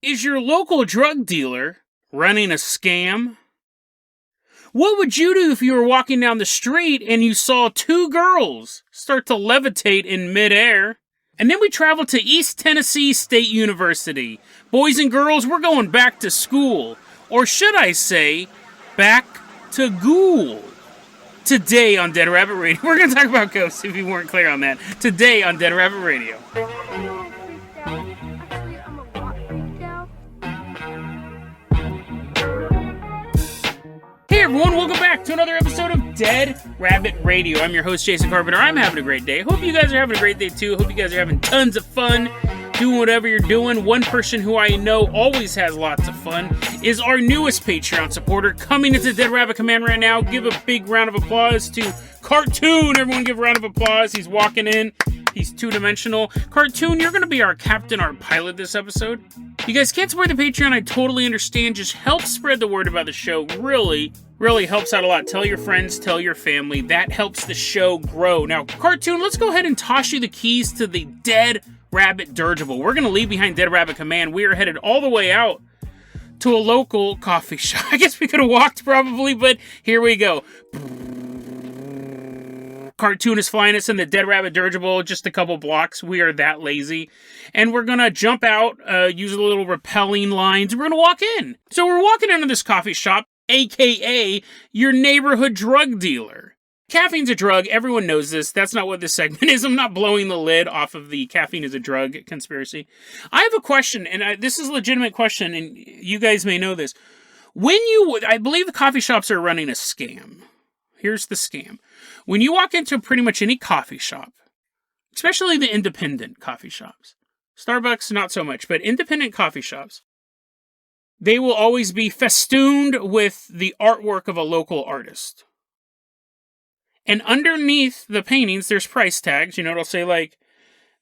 Is your local drug dealer running a scam? What would you do if you were walking down the street and you saw two girls start to levitate in midair? And then we travel to East Tennessee State University. Boys and girls, we're going back to school. Or should I say, back to ghoul. Today on Dead Rabbit Radio. We're going to talk about ghosts if you weren't clear on that. Today on Dead Rabbit Radio. Hey everyone, welcome back to another episode of Dead Rabbit Radio. I'm your host, Jason Carpenter. I'm having a great day. Hope you guys are having a great day too. Hope you guys are having tons of fun doing whatever you're doing. One person who I know always has lots of fun is our newest Patreon supporter coming into Dead Rabbit Command right now. Give a big round of applause to Cartoon. Everyone give a round of applause. He's walking in. He's two-dimensional. Cartoon, you're going to be our captain, our pilot this episode. You guys can't support the Patreon, I totally understand. Just help spread the word about the show. Really helps out a lot. Tell your friends, tell your family. That helps the show grow. Now, Cartoon, let's go ahead and toss you the keys to the Dead Rabbit Dirigible. We're going to leave behind Dead Rabbit Command. We are headed all the way out to a local coffee shop. I guess we could have walked probably, but here we go. Cartoon is flying us in the Dead Rabbit Dirigible, just a couple blocks. We are that lazy. And we're going to jump out, use a little rappelling lines. We're going to walk in. So we're walking into this coffee shop, a.k.a. your neighborhood drug dealer. Caffeine's a drug. Everyone knows this. That's not what this segment is. I'm not blowing the lid off of the caffeine is a drug conspiracy. I have a question, and this is a legitimate question, and you guys may know this. I believe the coffee shops are running a scam. Here's the scam. When you walk into pretty much any coffee shop, especially the independent coffee shops, Starbucks, not so much, but independent coffee shops, they will always be festooned with the artwork of a local artist. And underneath the paintings, there's price tags. You know, it'll say like,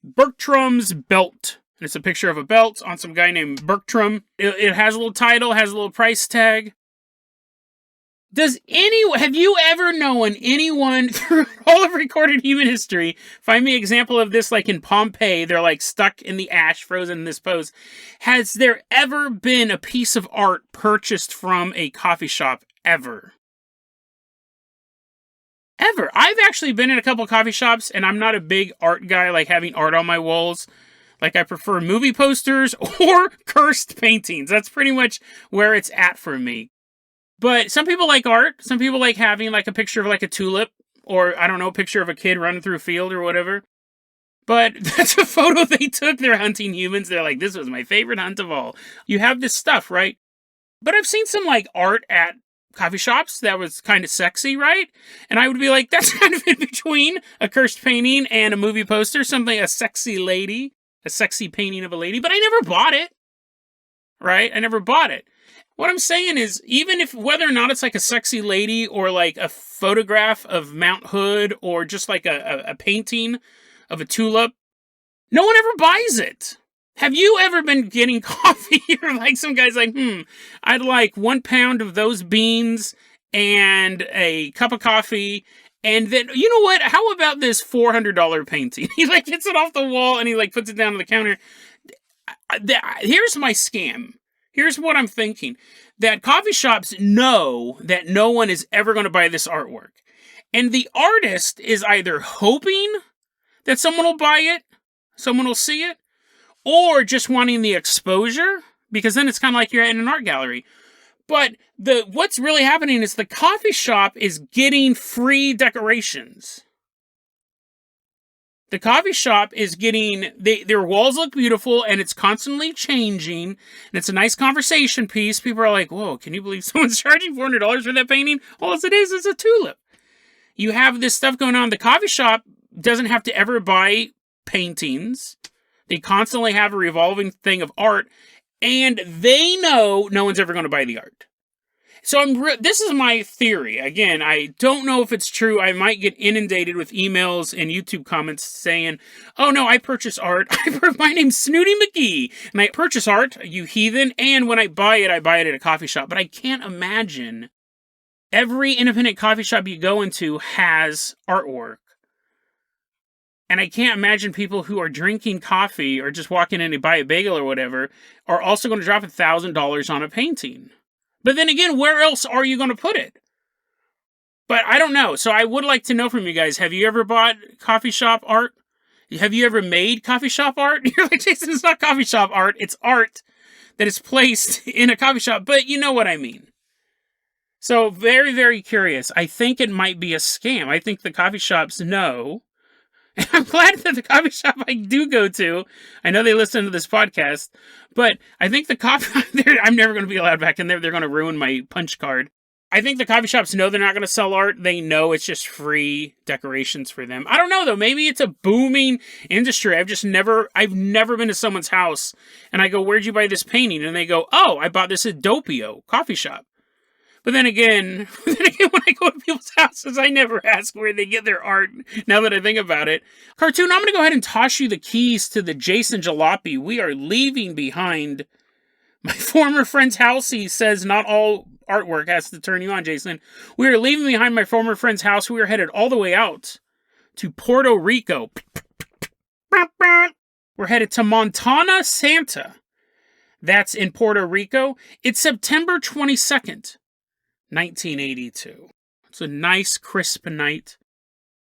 Bertram's belt. And it's a picture of a belt on some guy named Bertram. It has a little title, has a little price tag. Have you ever known anyone through all of recorded human history, find me an example of this like in Pompeii, they're like stuck in the ash, frozen in this pose. Has there ever been a piece of art purchased from a coffee shop ever? Ever. I've actually been in a couple coffee shops and I'm not a big art guy, like having art on my walls. Like I prefer movie posters or cursed paintings. That's pretty much where it's at for me. But some people like art. Some people like having like a picture of like a tulip or, I don't know, a picture of a kid running through a field or whatever. But that's a photo they took. They're hunting humans. They're like, this was my favorite hunt of all. You have this stuff, right? But I've seen some like art at coffee shops that was kind of sexy, right? And I would be like, that's kind of in between a cursed painting and a movie poster. Something, a sexy lady, a sexy painting of a lady. But I never bought it, right? I never bought it. What I'm saying is, even if, whether or not it's like a sexy lady or like a photograph of Mount Hood or just like a painting of a tulip, no one ever buys it. Have you ever been getting coffee or like some guy's like, I'd like 1 pound of those beans and a cup of coffee. And then, you know what? How about this $400 painting? He like gets it off the wall and he like puts it down on the counter. Here's my scam. Here's what I'm thinking. That coffee shops know that no one is ever going to buy this artwork. And the artist is either hoping that someone will buy it, someone will see it, or just wanting the exposure, because then it's kind of like you're in an art gallery. But what's really happening is the coffee shop is getting free decorations. The coffee shop is getting, their walls look beautiful and it's constantly changing and it's a nice conversation piece. People are like, whoa, can you believe someone's charging $400 for that painting? All it is a tulip. You have this stuff going on. The coffee shop doesn't have to ever buy paintings. They constantly have a revolving thing of art and they know no one's ever going to buy the art. So this is my theory. Again, I don't know if it's true. I might get inundated with emails and YouTube comments saying, oh no, I purchase art. My name's Snooty McGee, and I purchase art, you heathen, and when I buy it at a coffee shop. But I can't imagine every independent coffee shop you go into has artwork. And I can't imagine people who are drinking coffee or just walking in to buy a bagel or whatever are also going to drop $1,000 on a painting. But then again, where else are you going to put it? But I don't know. So I would like to know from you guys, have you ever bought coffee shop art? Have you ever made coffee shop art? You're like, Jason, it's not coffee shop art. It's art that is placed in a coffee shop. But you know what I mean. So very, very curious. I think it might be a scam. I think the coffee shops know. And I'm glad that the coffee shop I do go to, I know they listen to this podcast, but I think the coffee, I'm never going to be allowed back in there. They're going to ruin my punch card. I think the coffee shops know they're not going to sell art. They know it's just free decorations for them. I don't know though. Maybe it's a booming industry. I've never been to someone's house and I go, where'd you buy this painting? And they go, oh, I bought this at Doppio coffee shop. But then again, when I go to people's houses, I never ask where they get their art, now that I think about it. Cartoon, I'm going to go ahead and toss you the keys to the Jason Jalopy. We are leaving behind my former friend's house. He says not all artwork has to turn you on, Jason. We are leaving behind my former friend's house. We are headed all the way out to Puerto Rico. We're headed to Montana Santa. That's in Puerto Rico. It's September 22nd. 1982. It's a nice, crisp night.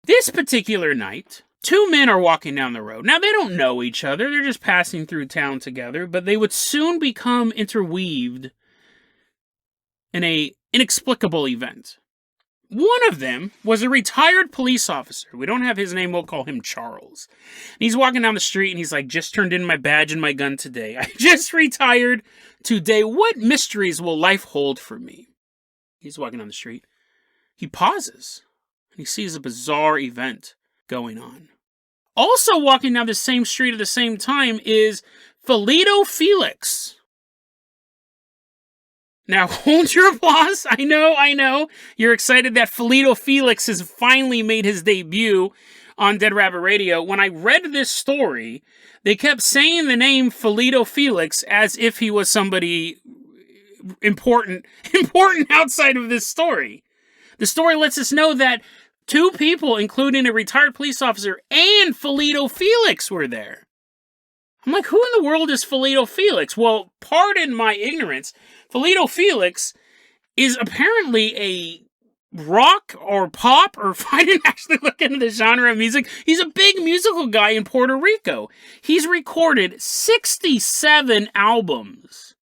This particular night, two men are walking down the road. Now, they don't know each other. They're just passing through town together, but they would soon become interweaved in an inexplicable event. One of them was a retired police officer. We don't have his name. We'll call him Charles. And he's walking down the street, and he's like, just turned in my badge and my gun today. I just retired today. What mysteries will life hold for me? He's walking down the street. He pauses, and he sees a bizarre event going on. Also walking down the same street at the same time is Fabio Felix. Now, hold your applause. I know. You're excited that Fabio Felix has finally made his debut on Dead Rabbit Radio. When I read this story, they kept saying the name Fabio Felix as if he was somebody important outside of this story. The story lets us know that two people, including a retired police officer and Fabio Felix, were there. I'm like, who in the world is Fabio Felix? Well, pardon my ignorance. Fabio Felix is apparently a rock or pop, or if I didn't actually look into the genre of music, he's a big musical guy in Puerto Rico. He's recorded 67 albums.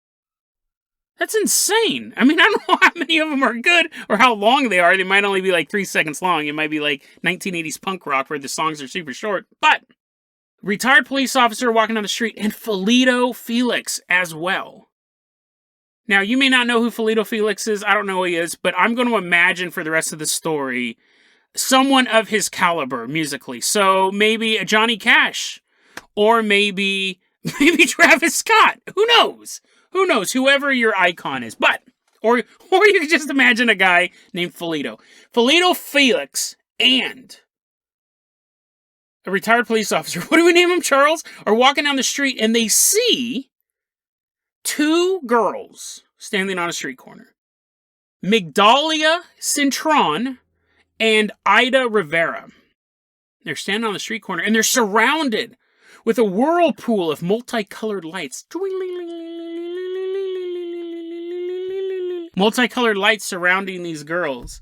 That's insane. I mean, I don't know how many of them are good or how long they are. They might only be like 3 seconds long. It might be like 1980s punk rock where the songs are super short. But retired police officer walking down the street and Fabio Felix as well. Now, you may not know who Fabio Felix is. I don't know who he is, but I'm going to imagine for the rest of the story someone of his caliber musically. So maybe a Johnny Cash or maybe Travis Scott. Who knows? Who knows? Whoever your icon is. But, or you can just imagine a guy named Fabio Felix and a retired police officer. What do we name him, Charles? Are walking down the street and they see two girls standing on a street corner. Migdalia Cintron and Ida Rivera. They're standing on the street corner and they're surrounded with a whirlpool of multicolored lights. Multicolored lights surrounding these girls.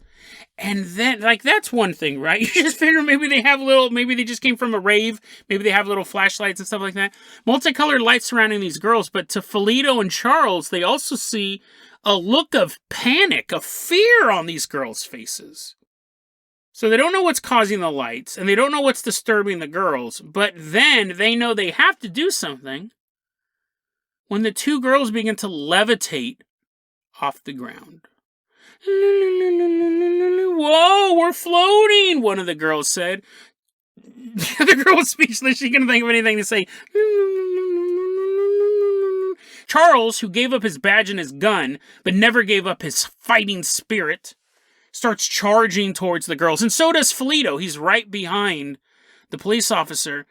And then, like, that's one thing, right? You just figure maybe they just came from a rave. Maybe they have little flashlights and stuff like that. Multicolored lights surrounding these girls. But to Fabio and Charles, they also see a look of panic, of fear on these girls' faces. So they don't know what's causing the lights, and they don't know what's disturbing the girls. But then they know they have to do something when the two girls begin to levitate off the ground. Whoa, we're floating, one of the girls said. The other girl was speechless. She couldn't think of anything to say. Charles, who gave up his badge and his gun, but never gave up his fighting spirit, starts charging towards the girls. And so does Fabio. He's right behind the police officer.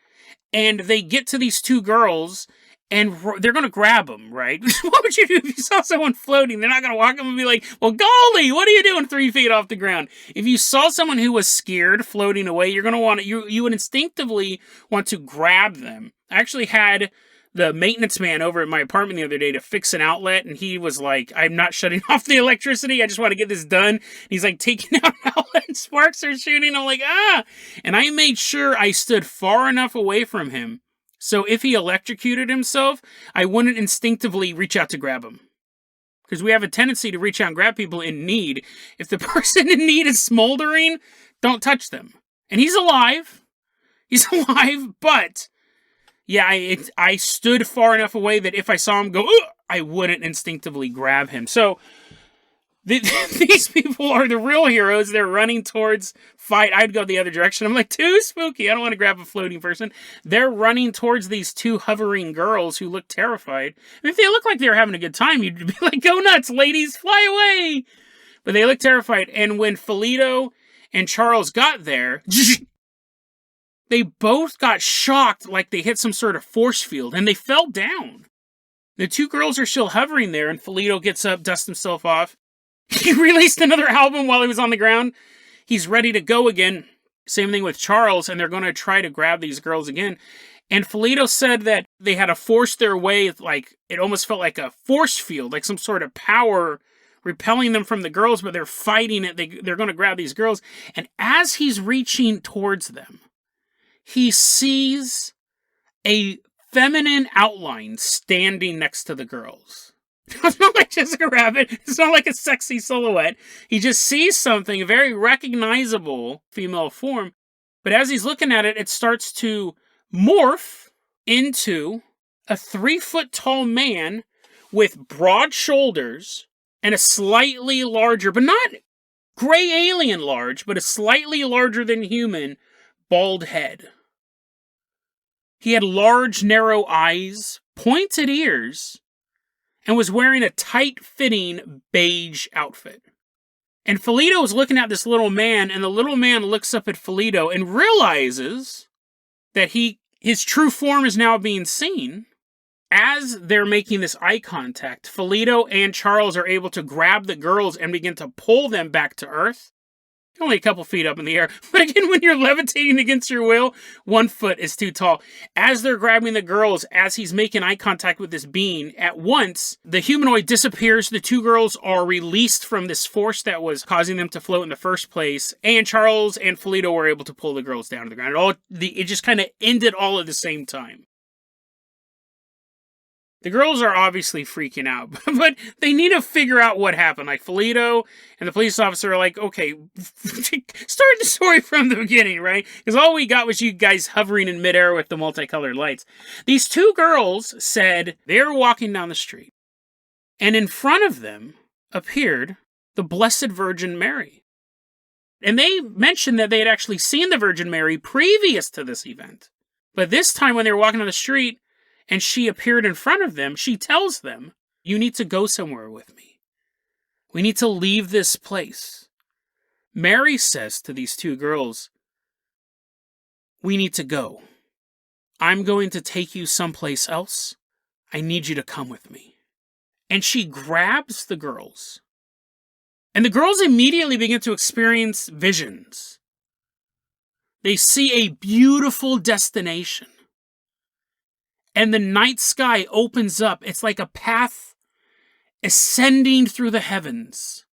And they get to these two girls, and they're going to grab him, right? What would you do if you saw someone floating? They're not going to walk up and be like, well, golly, what are you doing 3 feet off the ground? If you saw someone who was scared floating away, you're going to want to, you would instinctively want to grab them. I actually had the maintenance man over at my apartment the other day to fix an outlet, and he was like, I'm not shutting off the electricity, I just want to get this done. And he's like taking out an outlet and sparks are shooting. I'm like, ah! And I made sure I stood far enough away from him so if he electrocuted himself, I wouldn't instinctively reach out to grab him. Because we have a tendency to reach out and grab people in need. If the person in need is smoldering, don't touch them. And he's alive. He's alive, but yeah, I stood far enough away that if I saw him go, ugh, I wouldn't instinctively grab him. So these people are the real heroes. They're running towards fight. I'd go the other direction. I'm like, too spooky. I don't want to grab a floating person. They're running towards these 2 hovering girls who look terrified. I mean, if they look like they were having a good time, you'd be like, go nuts, ladies, fly away. But they look terrified. And when Fabio and Charles got there, they both got shocked like they hit some sort of force field, and they fell down. The 2 girls are still hovering there, and Fabio gets up, dusts himself off. He released another album while he was on the ground. He's ready to go again. Same thing with Charles, and they're going to try to grab these girls again. And Fabio said that they had to force their way, like, it almost felt like a force field, like some sort of power repelling them from the girls, but they're fighting it. They're going to grab these girls. And as he's reaching towards them, he sees a feminine outline standing next to the girls. It's not like just a rabbit. It's not like a sexy silhouette. He just sees something, a very recognizable female form. But as he's looking at it, it starts to morph into a 3-foot-tall man with broad shoulders and a slightly larger, but not gray alien large, but a slightly larger than human, bald head. He had large, narrow eyes, pointed ears, and was wearing a tight-fitting beige outfit. And Fabio was looking at this little man, and the little man looks up at Fabio and realizes that his true form is now being seen. As they're making this eye contact, Fabio and Charles are able to grab the girls and begin to pull them back to Earth. Only a couple feet up in the air. But again, when you're levitating against your will, 1 foot is too tall. As they're grabbing the girls, as he's making eye contact with this being, at once, the humanoid disappears. The 2 girls are released from this force that was causing them to float in the first place. And Charles and Fabio were able to pull the girls down to the ground. It just kind of ended all at the same time. The girls are obviously freaking out, but they need to figure out what happened. Like, Fabio and the police officer are like, okay, start the story from the beginning, right? Because all we got was you guys hovering in midair with the multicolored lights. These 2 girls said they were walking down the street, and in front of them appeared the Blessed Virgin Mary. And they mentioned that they had actually seen the Virgin Mary previous to this event. But this time when they were walking down the street, and she appeared in front of them, she tells them, you need to go somewhere with me. We need to leave this place. Mary says to these 2 girls, we need to go. I'm going to take you someplace else. I need you to come with me. And she grabs the girls. And the girls immediately begin to experience visions. They see a beautiful destination. And the night sky opens up. It's like a path ascending through the heavens.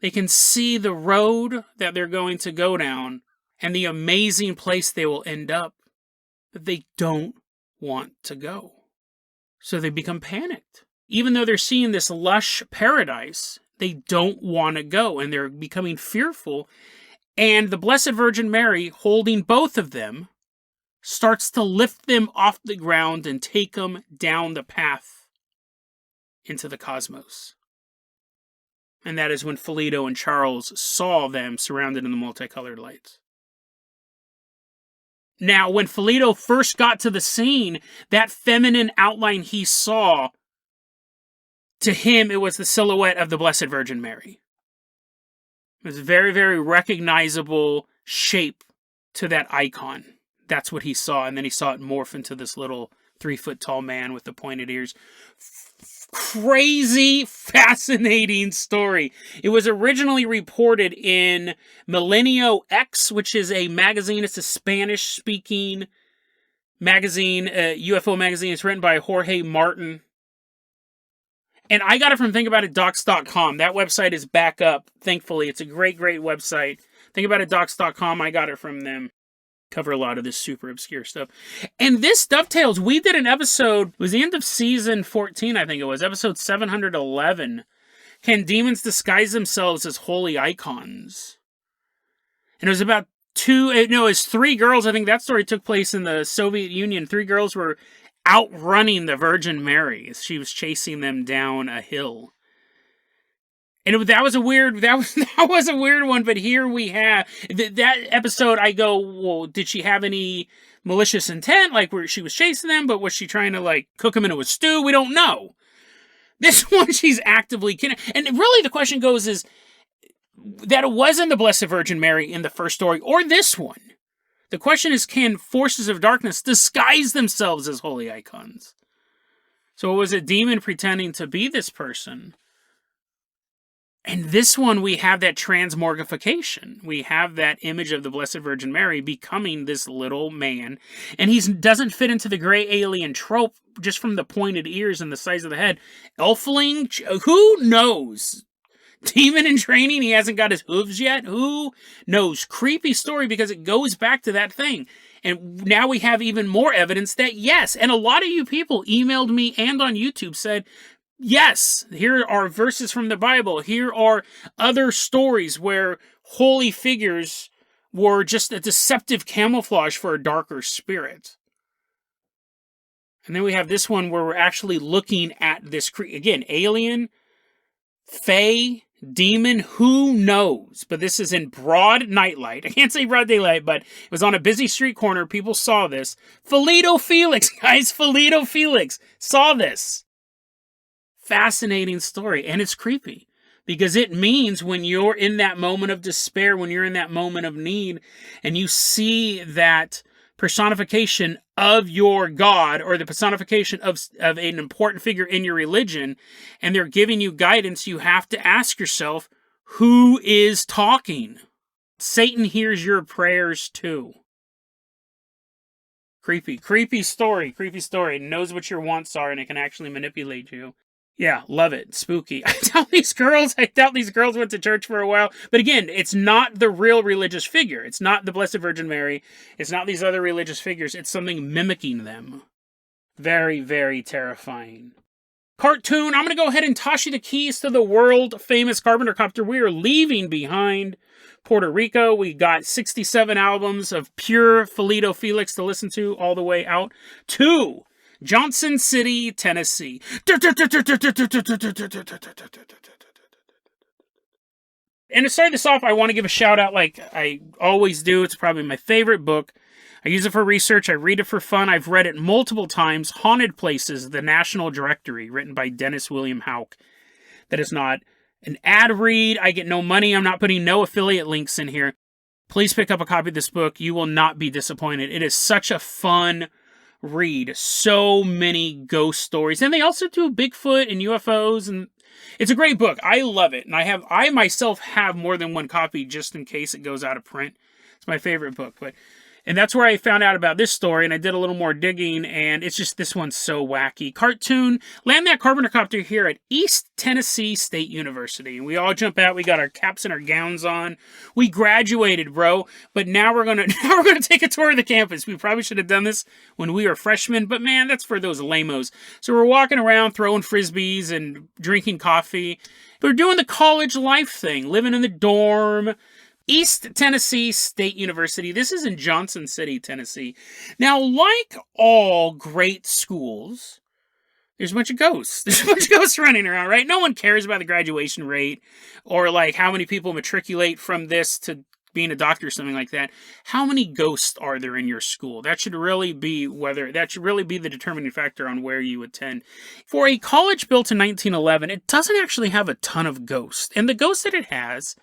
They can see the road that they're going to go down and the amazing place they will end up. But they don't want to go. So they become panicked. Even though they're seeing this lush paradise, they don't want to go, and they're becoming fearful. And the Blessed Virgin Mary, holding both of them, starts to lift them off the ground and take them down the path into the cosmos. And that is when Fabio and Charles saw them surrounded in the multicolored lights. Now, when Fabio first got to the scene, that feminine outline he saw, to him, it was the silhouette of the Blessed Virgin Mary. It was a very, very recognizable shape to that icon. That's what he saw, and then he saw it morph into this little 3-foot tall man with the pointed ears. Crazy, fascinating story. It was originally reported in Milenio X, which is a magazine. It's a Spanish-speaking magazine, UFO magazine. It's written by Jorge Martin. And I got it from ThinkAboutItDocs.com. That website is back up, thankfully. It's a great, great website. ThinkAboutItDocs.com, I got it from them. Cover a lot of this super obscure stuff. And this dovetails. We did an episode, it was the end of season 14, I think it was, episode 711. Can demons disguise themselves as holy icons? And it was about it was 3 girls. I think that story took place in the Soviet Union. 3 girls were outrunning the Virgin Mary as she was chasing them down a hill. And that was a weird one, but here we have that episode. I go, well, did she have any malicious intent? Like, where she was chasing them, but was she trying to, like, cook them into a stew? We don't know. This one, she's actively kidding. And really the question goes is that it wasn't the Blessed Virgin Mary in the first story or this one. The question is, can forces of darkness disguise themselves as holy icons? So it was a demon pretending to be this person. And this one, we have that transmorgification. We have that image of the Blessed Virgin Mary becoming this little man. And he doesn't fit into the gray alien trope just from the pointed ears and the size of the head. Elfling? Who knows? Demon in training? He hasn't got his hooves yet? Who knows? Creepy story because it goes back to that thing. And now we have even more evidence that yes. And a lot of you people emailed me and on YouTube said, yes, here are verses from the Bible. Here are other stories where holy figures were just a deceptive camouflage for a darker spirit. And then we have this one where we're actually looking at this, again, alien, fae, demon, who knows? But this is in broad nightlight. I can't say broad daylight, but it was on a busy street corner. People saw this. Felito Felix, guys, Felito Felix saw this. Fascinating story, and it's creepy because it means when you're in that moment of despair, when you're in that moment of need, and you see that personification of your God or the personification of an important figure in your religion, and they're giving you guidance, you have to ask yourself, who is talking? Satan hears your prayers too. Creepy story, knows what your wants are, and it can actually manipulate you. Yeah, love it. Spooky. I doubt these girls went to church for a while. But again, it's not the real religious figure. It's not the Blessed Virgin Mary. It's not these other religious figures. It's something mimicking them. Very, very terrifying. Cartoon. I'm going to go ahead and toss you the keys to the world-famous Carpenter copter. We are leaving behind Puerto Rico. We got 67 albums of pure Felito Felix to listen to all the way out to Johnson City, Tennessee. And to start this off, I want to give a shout out like I always do. It's probably my favorite book. I use it for research. I read it for fun. I've read it multiple times. Haunted Places, The National Directory, written by Dennis William Houck. That is not an ad read. I get no money. I'm not putting no affiliate links in here. Please pick up a copy of this book. You will not be disappointed. It is such a fun read. So many ghost stories. And they also do Bigfoot and UFOs, and it's a great book. I love it. And I myself have more than one copy just in case it goes out of print. It's my favorite book. And that's where I found out about this story, and I did a little more digging, and it's just, this one's so wacky. Cartoon, land that Carpenter copter here at East Tennessee State University. And we all jump out, we got our caps and our gowns on. We graduated, bro, but now we're gonna take a tour of the campus. We probably should have done this when we were freshmen, but man, that's for those lamos. So we're walking around, throwing frisbees and drinking coffee. But we're doing the college life thing, living in the dorm. East Tennessee State University. This is in Johnson City, Tennessee. Now, like all great schools, there's a bunch of ghosts. There's a bunch of ghosts running around, right? No one cares about the graduation rate or like how many people matriculate from this to being a doctor or something like that. How many ghosts are there in your school? That should really be the determining factor on where you attend. For a college built in 1911, it doesn't actually have a ton of ghosts. And the ghosts that it has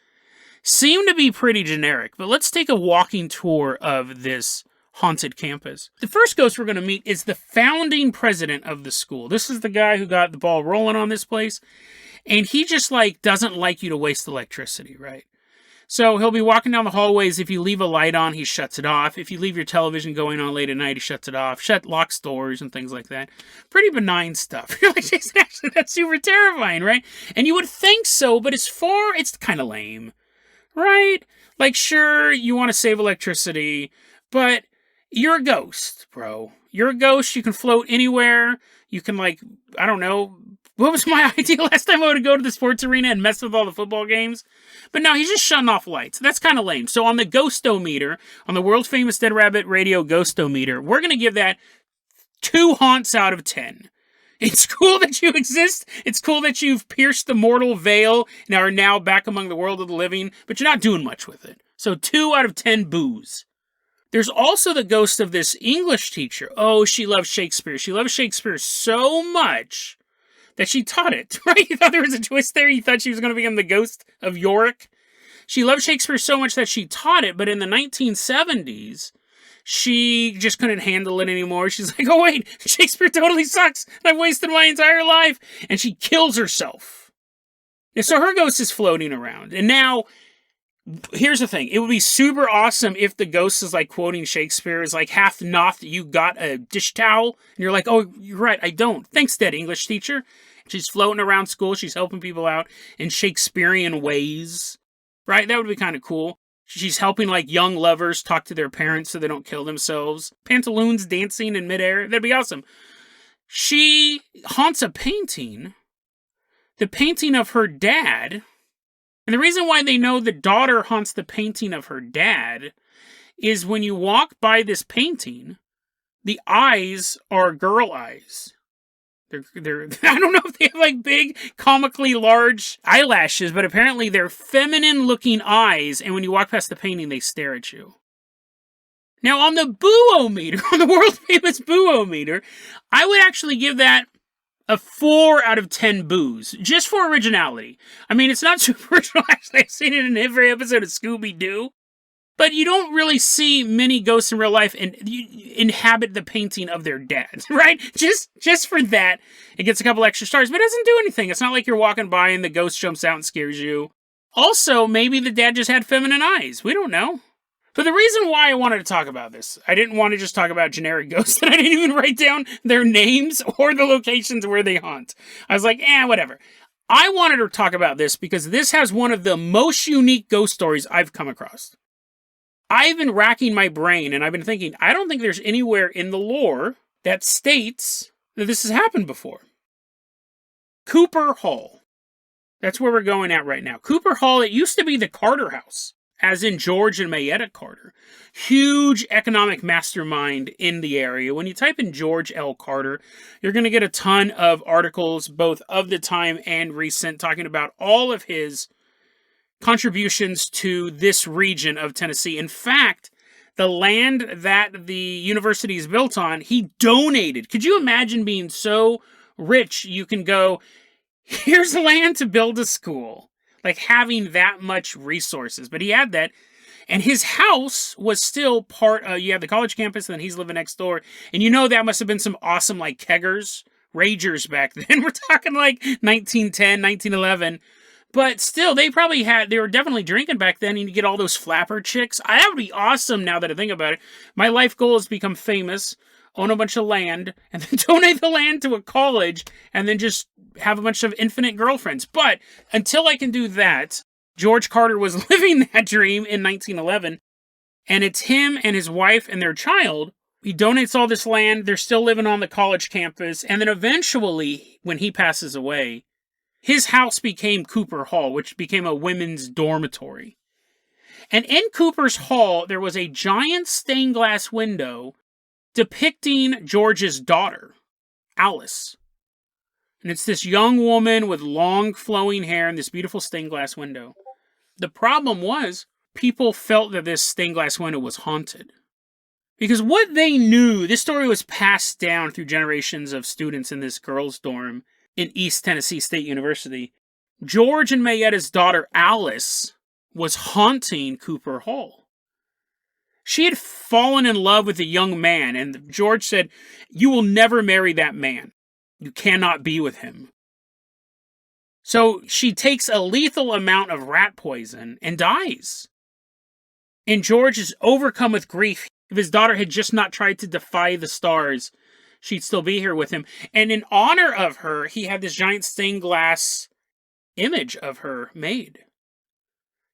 seem to be pretty generic, but let's take a walking tour of this haunted campus. The first ghost we're going to meet is the founding president of the school. This is the guy who got the ball rolling on this place. And he just, like, doesn't like you to waste electricity, right? So he'll be walking down the hallways. If you leave a light on, he shuts it off. If you leave your television going on late at night, he shuts it off. Locks doors and things like that. Pretty benign stuff. You're like, Jason, actually, that's super terrifying, right? And you would think so, but it's kind of lame, right? Like, sure, you want to save electricity, but you're a ghost, bro. You're a ghost. You can float anywhere. You can, like, I don't know. What was my idea last time I would go to the sports arena and mess with all the football games? But no, he's just shutting off lights. That's kind of lame. So on the ghostometer, on the world famous Dead Rabbit Radio ghostometer, we're going to give that 2 haunts out of 10. It's cool that you exist. It's cool that you've pierced the mortal veil and are now back among the world of the living, but you're not doing much with it. So 2 out of 10 boos. There's also the ghost of this English teacher. Oh, she loves Shakespeare. She loves Shakespeare so much that she taught it, right? You thought there was a twist there? You thought she was going to become the ghost of Yorick? She loved Shakespeare so much that she taught it, but in the 1970s, she just couldn't handle it anymore. She's like, oh wait, Shakespeare totally sucks. I've wasted my entire life. And she kills herself. And so her ghost is floating around. And now, here's the thing. It would be super awesome if the ghost is like quoting Shakespeare. Is like, half noth you got a dish towel. And you're like, oh, you're right, I don't. Thanks, dead English teacher. She's floating around school. She's helping people out in Shakespearean ways. Right? That would be kind of cool. She's helping like young lovers talk to their parents so they don't kill themselves. Pantaloons dancing in midair. That'd be awesome. She haunts a painting. The painting of her dad. And the reason why they know the daughter haunts the painting of her dad is when you walk by this painting, the eyes are girl eyes. They're I don't know if they have like big, comically large eyelashes, but apparently they're feminine-looking eyes, and when you walk past the painting, they stare at you. Now, on the boo-o-meter, on the world-famous boo-o-meter, I would actually give that a 4 out of 10 boos, just for originality. I mean, it's not super original, actually. I've seen it in every episode of Scooby-Doo. But you don't really see many ghosts in real life and you inhabit the painting of their dads, right? Just for that, it gets a couple extra stars, but it doesn't do anything. It's not like you're walking by and the ghost jumps out and scares you. Also, maybe the dad just had feminine eyes. We don't know. But the reason why I wanted to talk about this, I didn't want to just talk about generic ghosts, and I didn't even write down their names or the locations where they haunt. I was like, whatever. I wanted to talk about this because this has one of the most unique ghost stories I've come across. I've been racking my brain, and I've been thinking, I don't think there's anywhere in the lore that states that this has happened before. Cooper Hall. That's where we're going at right now. Cooper Hall, it used to be the Carter House, as in George and Mayetta Carter. Huge economic mastermind in the area. When you type in George L. Carter, you're going to get a ton of articles, both of the time and recent, talking about all of his contributions to this region of Tennessee. In fact, the land that the university is built on, he donated. Could you imagine being so rich you can go, here's land to build a school? Like having that much resources. But he had that. And his house was still part, you have the college campus, and then he's living next door. And you know that must have been some awesome, like, keggers, ragers back then. We're talking like 1910, 1911. But still, they were definitely drinking back then, and you get all those flapper chicks. That would be awesome now that I think about it. My life goal is to become famous, own a bunch of land, and then donate the land to a college, and then just have a bunch of infinite girlfriends. But until I can do that, George Carter was living that dream in 1911, and it's him and his wife and their child. He donates all this land. They're still living on the college campus, and then eventually, when he passes away, his house became Cooper Hall, which became a women's dormitory. And in Cooper's Hall, there was a giant stained glass window depicting George's daughter, Alice. And it's this young woman with long flowing hair and this beautiful stained glass window. The problem was, people felt that this stained glass window was haunted. Because what they knew, this story was passed down through generations of students in this girls' dorm in East Tennessee State University. George and Mayetta's daughter, Alice, was haunting Cooper Hall. She had fallen in love with a young man, and George said, "You will never marry that man. You cannot be with him." So she takes a lethal amount of rat poison and dies. And George is overcome with grief. If his daughter had just not tried to defy the stars, she'd still be here with him. And in honor of her, he had this giant stained glass image of her made.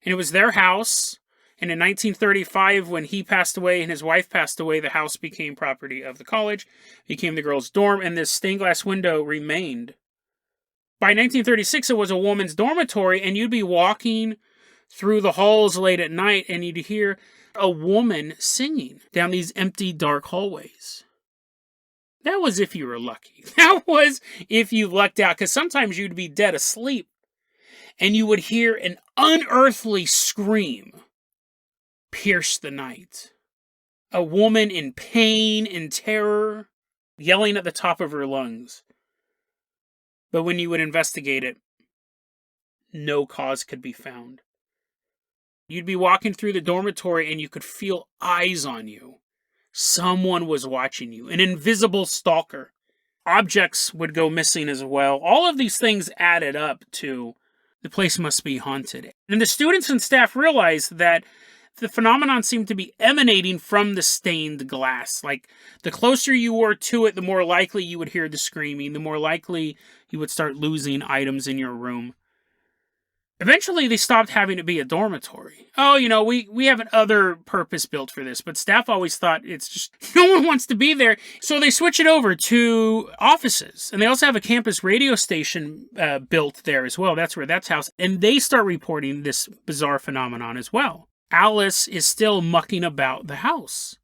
And it was their house. And in 1935, when he passed away and his wife passed away, the house became property of the college, became the girls' dorm, and this stained glass window remained. By 1936, it was a woman's dormitory, and you'd be walking through the halls late at night, and you'd hear a woman singing down these empty, dark hallways. That was if you were lucky. That was if you lucked out, because sometimes you'd be dead asleep, and you would hear an unearthly scream pierce the night. A woman in pain and terror, yelling at the top of her lungs. But when you would investigate it, no cause could be found. You'd be walking through the dormitory and you could feel eyes on you. Someone was watching you, an invisible stalker. Objects would go missing as well. All of these things added up to the place must be haunted. And the students and staff realized that the phenomenon seemed to be emanating from the stained glass. Like, the closer you were to it, the more likely you would hear the screaming, the more likely you would start losing items in your room. Eventually, they stopped having it be a dormitory. Oh, we have an other purpose built for this, but staff always thought it's just, no one wants to be there. So they switch it over to offices. And they also have a campus radio station built there as well. That's where that's housed. And they start reporting this bizarre phenomenon as well. Alice is still mucking about the house.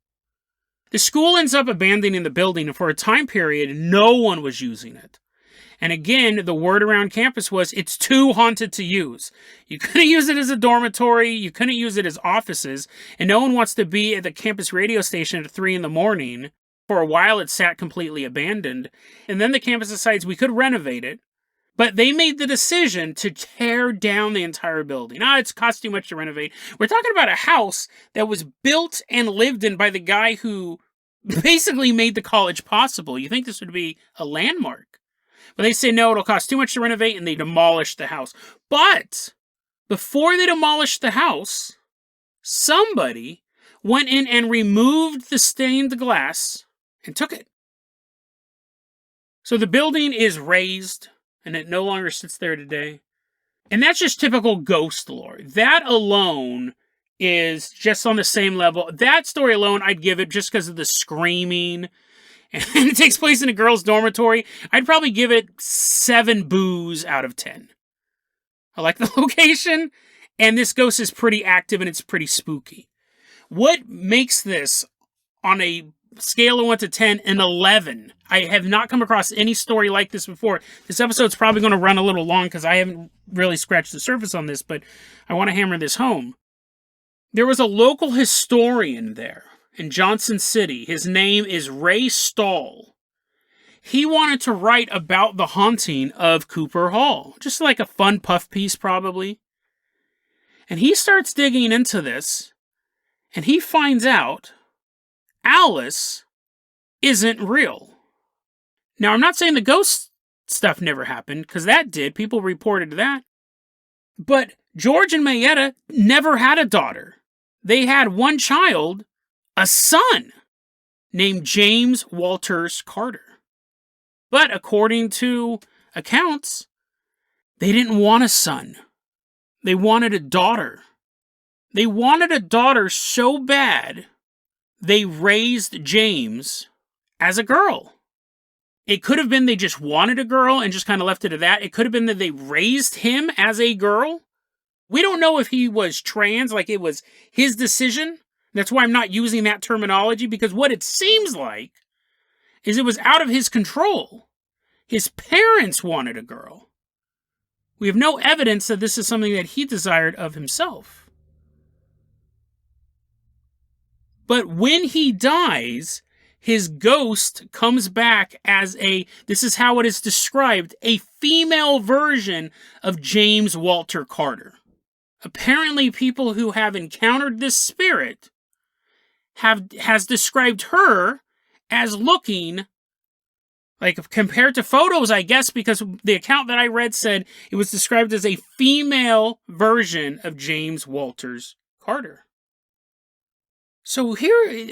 The school ends up abandoning the building, and for a time period, no one was using it. And again, the word around campus was, it's too haunted to use. You couldn't use it as a dormitory, you couldn't use it as offices, and no one wants to be at the campus radio station at 3 a.m. For a while, it sat completely abandoned. And then the campus decides we could renovate it. But they made the decision to tear down the entire building. It's cost too much to renovate. We're talking about a house that was built and lived in by the guy who basically made the college possible. You think this would be a landmark. But they say, no, it'll cost too much to renovate, and they demolished the house. But before they demolished the house, somebody went in and removed the stained glass and took it. So the building is razed, and it no longer sits there today. And that's just typical ghost lore. That alone is just on the same level. That story alone, I'd give it, just because of the screaming, and it takes place in a girl's dormitory, I'd probably give it 7 boos out of 10. I like the location, and this ghost is pretty active, and it's pretty spooky. What makes this, on a scale of 1 to 10, an 11. I have not come across any story like this before. This episode's probably going to run a little long because I haven't really scratched the surface on this, but I want to hammer this home. There was a local historian there in Johnson City. His name is Ray Stahl. He wanted to write about the haunting of Cooper Hall. Just like a fun puff piece, probably. And he starts digging into this, and he finds out Alice isn't real. Now, I'm not saying the ghost stuff never happened, because that did. People reported that. But George and Mayetta never had a daughter. They had one child, a son, named James Walters Carter. But according to accounts, they didn't want a son. They wanted a daughter. They wanted a daughter so bad, they raised James as a girl. It could have been they just wanted a girl and just kind of left it at that. It could have been that they raised him as a girl. We don't know if he was trans, like it was his decision. That's why I'm not using that terminology, because what it seems like is it was out of his control. His parents wanted a girl. We have no evidence that this is something that he desired of himself. But when he dies, his ghost comes back as this is how it is described, a female version of James Walter Carter. Apparently, people who have encountered this spirit has described her as looking like, compared to photos, I guess, because the account that I read said it was described as a female version of James Walters Carter. So here,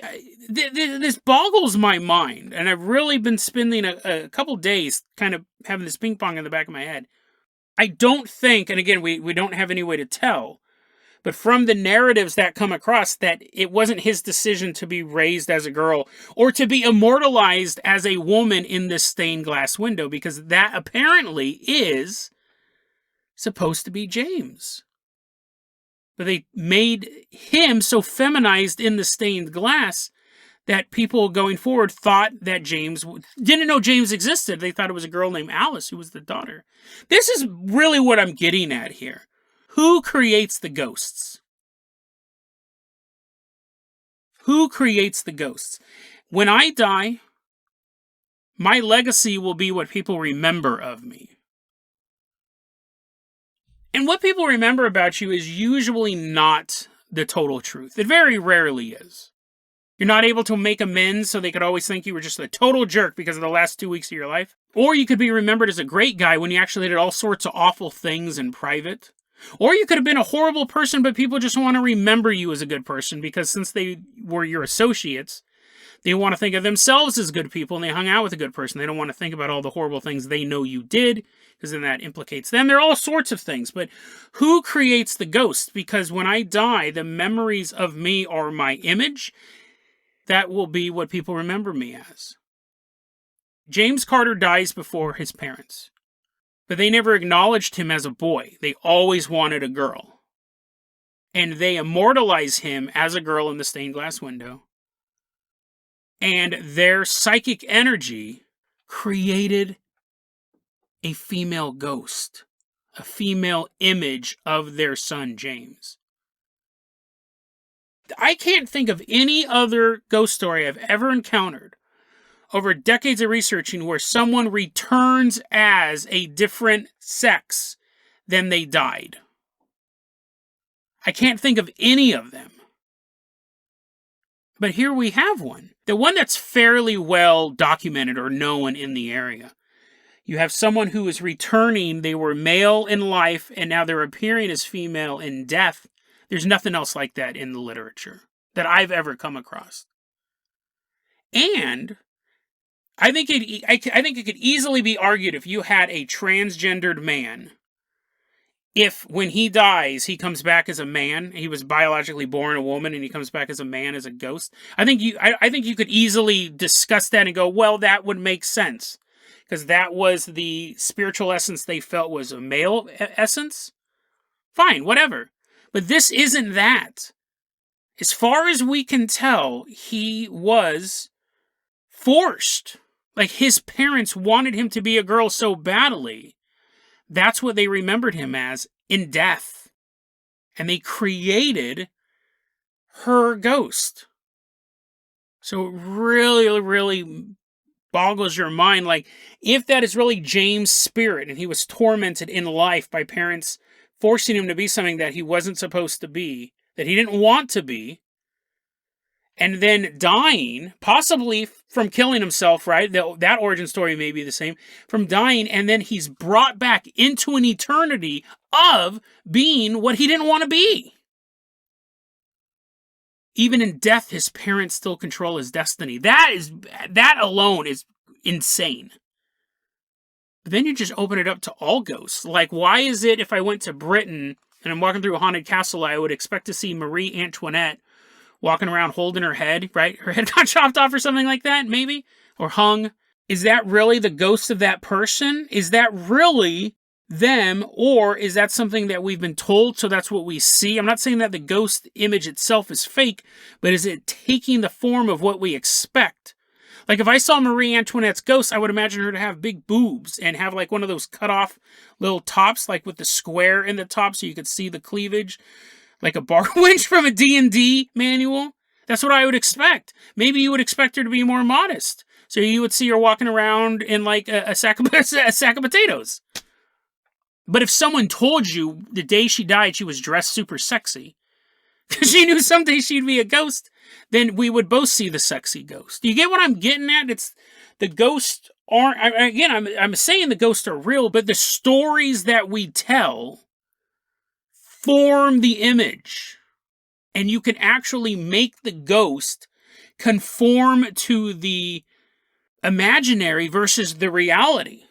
this boggles my mind, and I've really been spending a couple days kind of having this ping pong in the back of my head. I don't think, and again, we don't have any way to tell, but from the narratives that come across, that it wasn't his decision to be raised as a girl or to be immortalized as a woman in this stained glass window, because that apparently is supposed to be James. But they made him so feminized in the stained glass that people going forward thought that James didn't know James existed. They thought it was a girl named Alice who was the daughter. This is really what I'm getting at here. Who creates the ghosts? Who creates the ghosts? When I die, my legacy will be what people remember of me. And what people remember about you is usually not the total truth. It very rarely is. You're not able to make amends, so they could always think you were just a total jerk because of the last 2 weeks of your life. Or you could be remembered as a great guy when you actually did all sorts of awful things in private. Or you could have been a horrible person, but people just want to remember you as a good person because since they were your associates, they want to think of themselves as good people and they hung out with a good person. They don't want to think about all the horrible things they know you did because then that implicates them. There are all sorts of things, but who creates the ghost? Because when I die, the memories of me are my image. That will be what people remember me as. James Carter dies before his parents, but they never acknowledged him as a boy. They always wanted a girl. And they immortalize him as a girl in the stained glass window. And their psychic energy created a female ghost, a female image of their son, James. I can't think of any other ghost story I've ever encountered over decades of researching where someone returns as a different sex than they died. I can't think of any of them. But here we have one. The one that's fairly well documented or known in the area. You have someone who is returning. They were male in life, and now they're appearing as female in death. There's nothing else like that in the literature that I've ever come across. And I think it could easily be argued if you had a transgendered man, if when he dies, he comes back as a man, he was biologically born a woman and he comes back as a man, as a ghost. I think you could easily discuss that and go, well, that would make sense. Because that was the spiritual essence they felt was a male essence. Fine, whatever. But this isn't that. As far as we can tell, he was forced. Like his parents wanted him to be a girl so badly. That's what they remembered him as in death. And they created her ghost. So it really, really boggles your mind. Like, if that is really James' spirit and he was tormented in life by parents forcing him to be something that he wasn't supposed to be, that he didn't want to be, and then dying, possibly from killing himself, right? That origin story may be the same. From dying, and then he's brought back into an eternity of being what he didn't want to be. Even in death, his parents still control his destiny. That alone is insane. But then you just open it up to all ghosts. Like, why is it if I went to Britain and I'm walking through a haunted castle, I would expect to see Marie Antoinette walking around holding her head, right? Her head got chopped off or something like that, maybe? Or hung. Is that really the ghost of that person? Is that really them? Or is that something that we've been told, so that's what we see? I'm not saying that the ghost image itself is fake, but is it taking the form of what we expect? Like, if I saw Marie Antoinette's ghost, I would imagine her to have big boobs and have like one of those cut off little tops, like with the square in the top so you could see the cleavage. Like a bar winch from a D&D manual. That's what I would expect. Maybe you would expect her to be more modest. So you would see her walking around in like a sack of potatoes. But if someone told you the day she died she was dressed super sexy, because she knew someday she'd be a ghost, then we would both see the sexy ghost. You get what I'm getting at? It's the ghosts aren't, I'm saying the ghosts are real, but the stories that we tell form the image. And you can actually make the ghost conform to the imaginary versus the reality.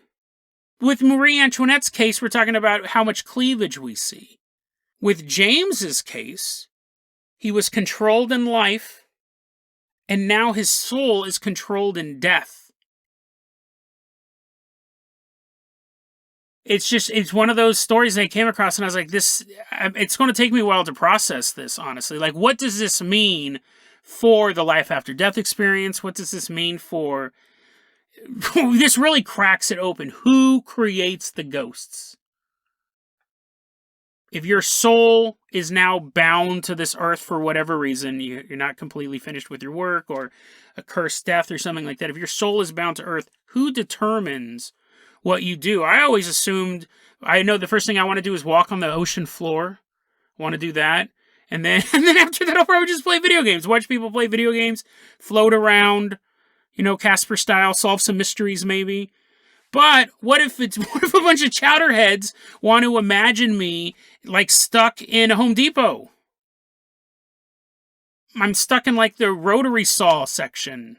With Marie Antoinette's case, we're talking about how much cleavage we see. With James's case, he was controlled in life, and now his soul is controlled in death. It's one of those stories I came across, and I was like, it's going to take me a while to process this, honestly. Like, what does this mean for the life after death experience? What does this mean for... This really cracks it open. Who creates the ghosts? If your soul is now bound to this earth for whatever reason, you're not completely finished with your work, or a cursed death or something like that. If your soul is bound to earth, who determines what you do? I always assumed, I know the first thing I want to do is walk on the ocean floor. I want to do that. And then after that, I'll probably just play video games. Watch people play video games, float around, Casper style, solve some mysteries maybe. But what if a bunch of chowderheads want to imagine me like stuck in a Home Depot? I'm stuck in like the rotary saw section.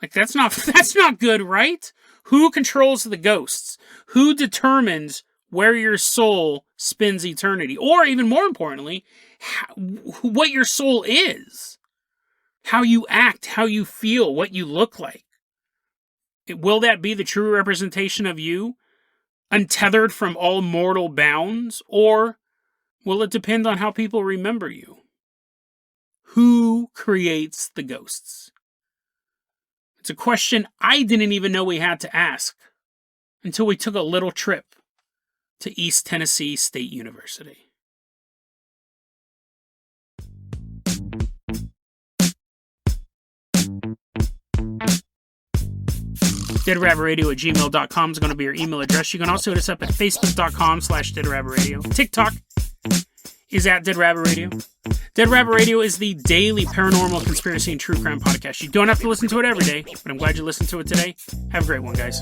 Like that's not good, right? Who controls the ghosts? Who determines where your soul spends eternity? Or even more importantly, what your soul is. How you act, how you feel, what you look like. Will that be the true representation of you, untethered from all mortal bounds? Or will it depend on how people remember you? Who creates the ghosts? It's a question I didn't even know we had to ask until we took a little trip to East Tennessee State University. deadrabbitradio@gmail.com is going to be your email address. You can also hit us up at facebook.com/deadrabbitradio. TikTok is at Dead Rabbit Radio. Dead Rabbit Radio is the daily paranormal, conspiracy, and true crime podcast. You don't have to listen to it every day, but I'm glad you listened to it today. Have a great one, guys.